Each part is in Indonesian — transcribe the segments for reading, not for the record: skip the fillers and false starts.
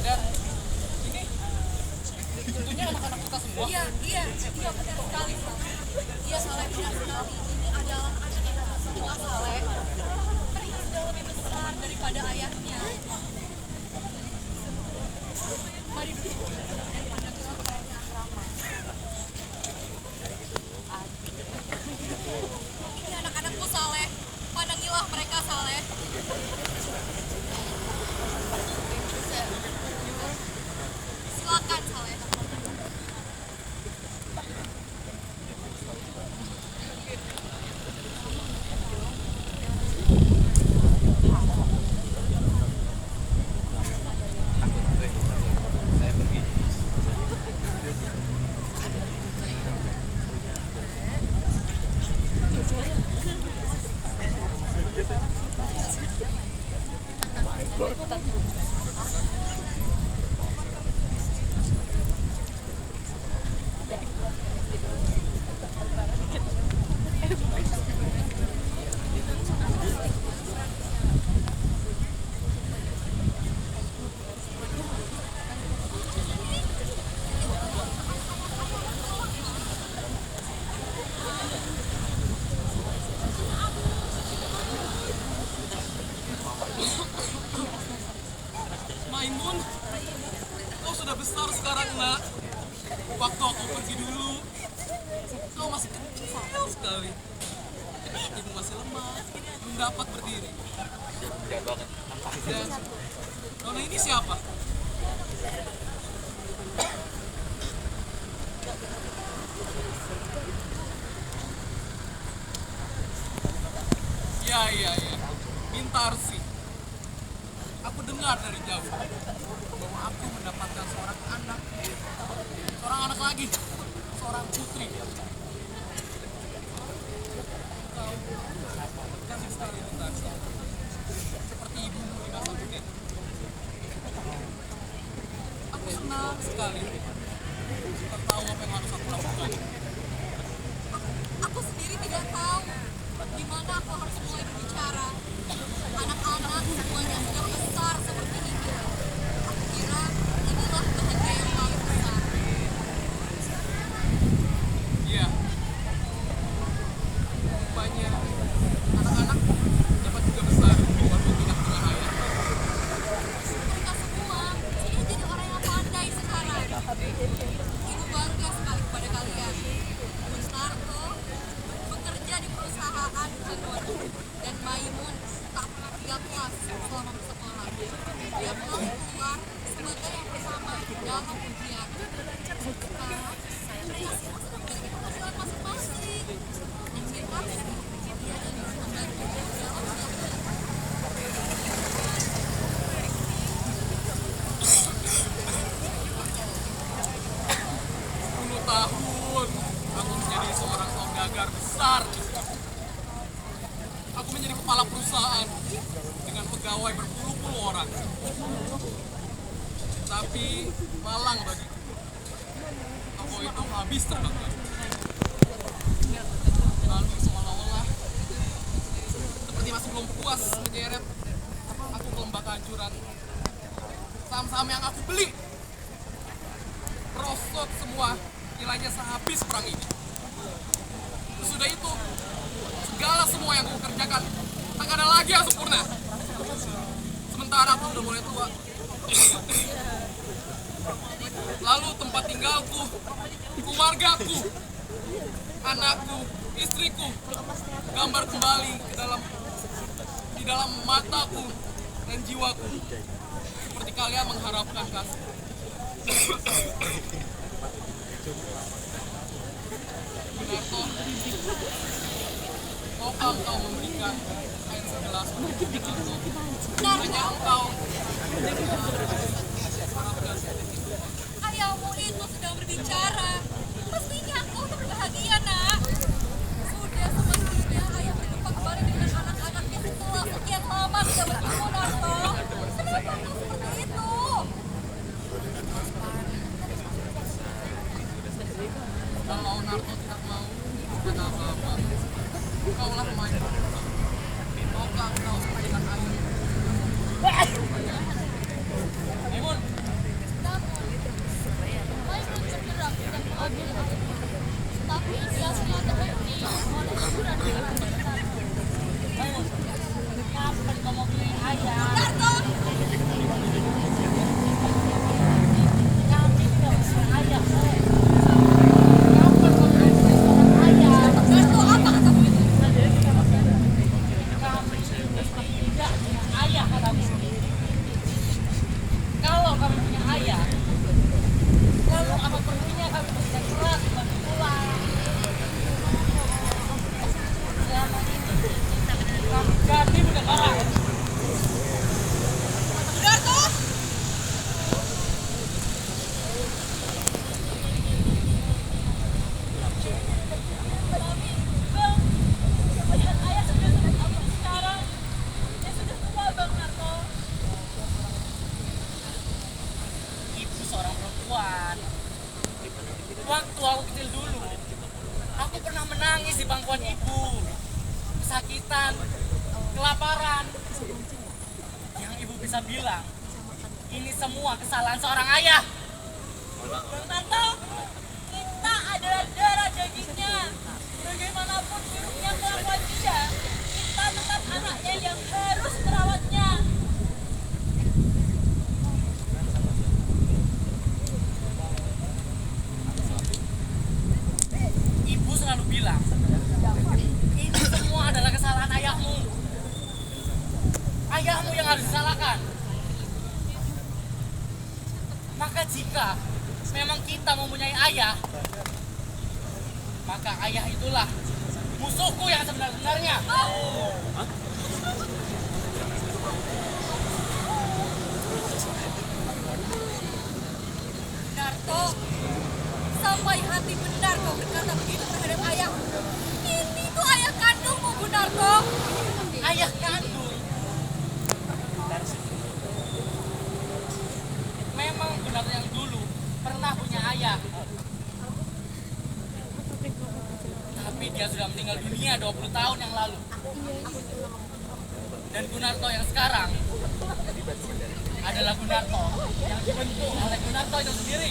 Dan ini tentunya anak-anak kita semua. Iya, benar sekali. Iya, Saleh, benar sekali. Ini adalah anak yang setelah Saleh terlihat jauh lebih besar daripada ayahnya. Mari duduk dan pandanglah kayaknya ramah. Ini anak-anakku Saleh, pandangilah mereka Saleh. Silakan Saleh. Maimun, kau sudah besar sekarang nak. Waktu aku pergi dulu, kau masih kecil sekali. Ibu masih lemah, belum dapat berdiri. Dan nona ini siapa? Ya, Mintarsi. Aku dengar dari jauh bahwa aku mendapatkan seorang anak lagi, seorang putri. Kau cantik sekali Mintarsi, seperti ibumu di masa muda. Aku senang sekali tahu apa yang harus aku lakukan. Aku sendiri tidak tahu di mana aku harus mulai berbicara. Anak-anak semuanya sudah besar seperti ini. Aku kira inilah bahagia yang paling besar. Iya. Rupanya anak-anak dapat juga besar walaupun tidak punya ayah. Mereka semua sudah jadi orang yang pandai sekarang. Ibu bangga sekali kepada kalian. Mustarko bekerja di perusahaan kantoran dan Maimun tak pernah tinggal kelas selama bersekolah. Dia pulang keluar sebagai yang pertama dalam ujian. Sekarang mereka semua sedang menjadi penghasilan masing-masing. Dan Mintarsi, dia jadi membantu dalam setiap Sepuluh tahun aku menjadi seorang saudagar besar di sini. Aku menjadi kepala perusahaan dengan pegawai berpuluh-puluh orang. Tapi malang bagiku. Toko itu habis terbakar. Lalu seolah-olah seperti masih belum puas menyeret aku ke lembah kehancuran. Saham-saham yang aku beli rosot semua nilainya sehabis perang ini. Sudah itu, segala semua yang aku kerjakan tak ada lagi yang sempurna. Sementara aku sudah mulai tua. Lalu tempat tinggalku, keluargaku, anakku, istriku gambar kembali di dalam mataku dan jiwaku seperti kalian mengharapkan kasih. Benarto, maukah engkau memberikan air segelas untuk Benarto? Hanya engkau. ayahmu itu sedang berbicara. Pastinya aku berbahagia, nak. Sudah semestinya ayah berjumpa kembali dengan anak-anaknya setelah sekian lama tidak bertemu, Narto. Kenapa kau seperti itu? Kalau Narto tidak mau, tidak apa-apa. Kaulah pemain. Maukah engkau memberikan air bisa bilang ini semua kesalahan seorang ayah. Bang Tarto, kita adalah darah dagingnya. Bagaimanapun buruknya kelakuan dia, kita tetap anaknya yang harus merawatnya. Ibu selalu bilang ini semua adalah kesalahan ayahmu. Ayahmu yang harus disalahkan. Maka jika memang kita mempunyai ayah, maka ayah itulah musuhku yang sebenar-benarnya. Gunarto, sampai hati benar kau berkata begitu terhadap ayah. Ini tuh ayah kandungmu, Gunarto. Ayah kandung. Memang benar yang dulu pernah punya ayah. Tapi dia sudah meninggal dunia 20 tahun yang lalu. Dan Gunarto yang sekarang adalah Gunarto yang dibentuk oleh Gunarto itu sendiri.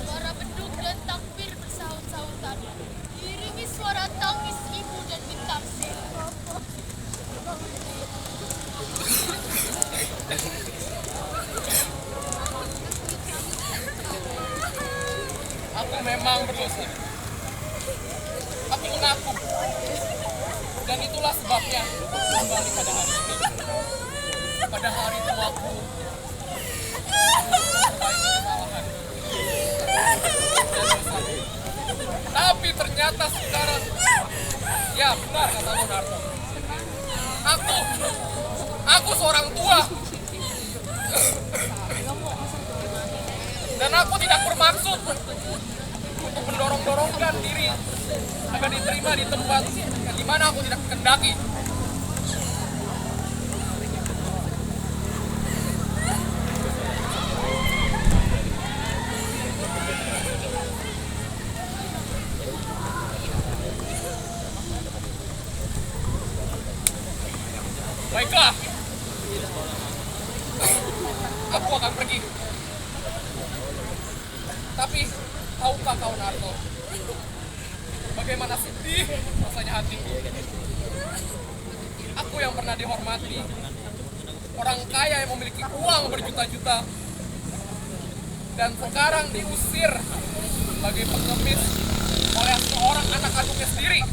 Suara beduk dan takbir bersaut-sautan, diiringi suara tangis ibu dan bintangsi. Aku memang berdosa. Aku mengaku. Dan itulah sebabnya kembali pada hari ini. Pada hari tuaku. Kesalahan. Dan dosa. Tapi ternyata sekarang, ya benar kata Gunarto. Aku seorang tua. Dan aku tidak bermaksud untuk mendorong-dorongkan diri agar diterima di tempat yang dimana aku tidak kendaki. Baiklah, aku akan pergi. Tapi, tahukah kau Narto, bagaimana sedih rasanya hatiku. Aku yang pernah dihormati, orang kaya yang memiliki uang berjuta-juta, dan sekarang diusir sebagai pengemis oleh seorang anak kandungnya sendiri.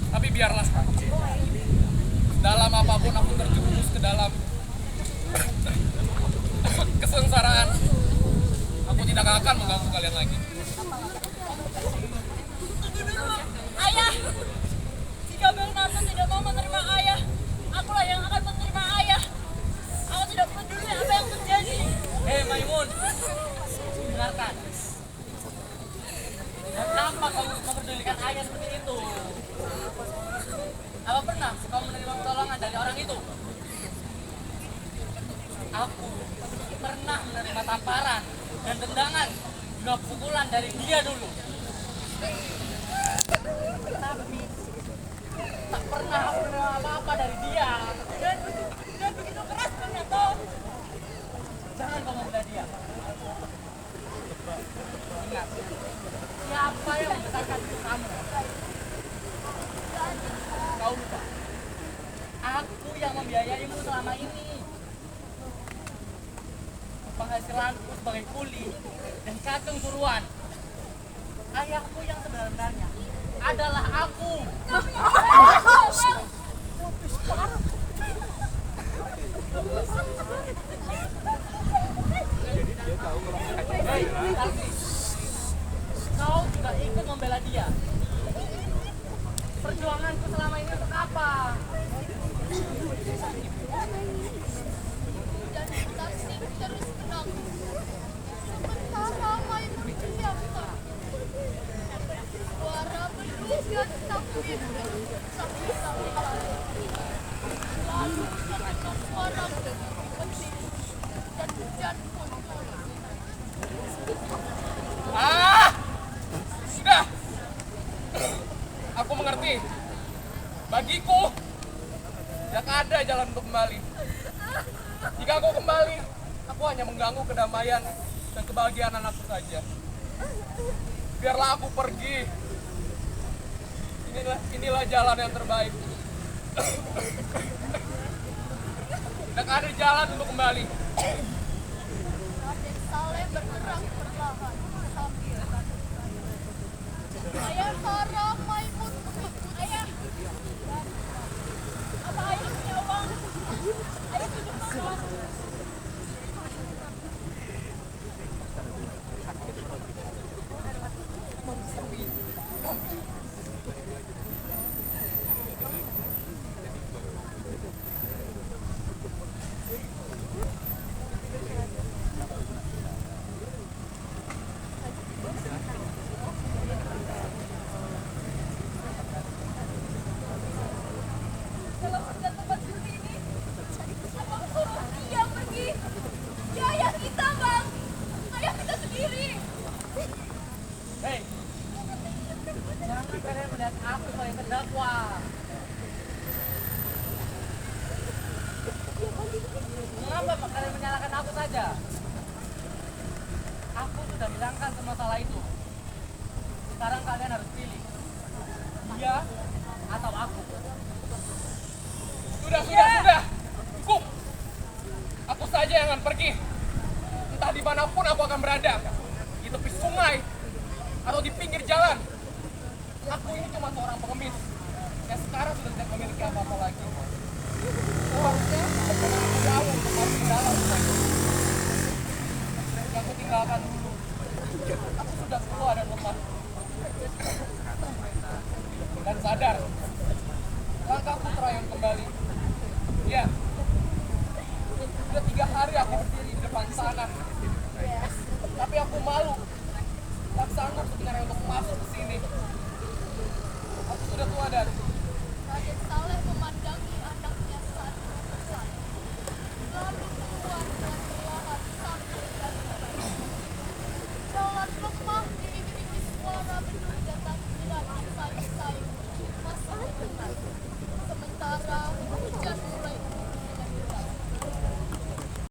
Tapi biarlah, dalam apapun aku terjerumus ke dalam kesengsaraan, aku tidak akan mengganggu kalian lagi. Ayah, jika Bang Tarto tidak mau menerima ayah, akulah yang akan menerima ayah. Aku tidak peduli apa yang terjadi. Maimun, dengarkan. Kenapa kau memperdulikan ayah seperti itu? Apa pernah kau menerima pertolongan dari orang itu? Aku pernah menerima tamparan dan tendangan, juga pukulan dari dia dulu. Tapi tak pernah aku menerima apa-apa dari dia. Dan begitu keras Bang Tarto. Jangan kau membela dia. Ingat, siapa yang membesarkan kamu? Kau lupa. Aku yang membiayaimu selama ini. Penghasilanku sebagai kuli dan kakeng buruan. Ayahku yang sebenarnya adalah aku. Hei, Tarsi, kau juga ikut membela dia. Perjuanganku selama ini untuk apa? Dan Tarsi terus tenang. Sementara Maimun diamkan. Suara beduk dan takbir sambil-sambil. Lalu terdengar suara petir dan hujan pun turun. Sudah. Aku mengerti. Bagiku, tidak ada jalan untuk kembali. Jika aku kembali, aku hanya mengganggu kedamaian dan kebahagiaan anakku saja. Biarlah aku pergi. Inilah jalan yang terbaik. Dan ada jalan untuk kembali. Raden Saleh bergerak perlahan sambil ayah Sarah Maimun mengikut ayah. Dan apa ayah punya uang? Ayah tunjuk uang. Kalau sudah tempat seperti ini, abang suruh dia pergi. Dia ayah kita, bang. Ayah kita sendiri. Hei, jangan kalian melihat aku sebagai terdakwa. Mengapa kalian menyalahkan aku saja? Aku sudah hilangkan semua masalah itu. Sekarang kalian harus pilih, dia atau aku. Sudah. Cukup. Aku saja yang akan pergi. Entah dimanapun aku akan berada. Di tepi sungai. Atau di pinggir jalan. Aku ini cuma seorang pengemis. Yang sekarang sudah tidak memiliki apa-apa lagi. Seharusnya aku jauh untuk masuk ke dalam sungai. Yang aku tinggalkan dulu. Aku sudah tua dan lemah. Dan sadar. Langkahku terayun kembali. Ya, sudah 3 hari aku berdiri di depan sana. Tapi aku malu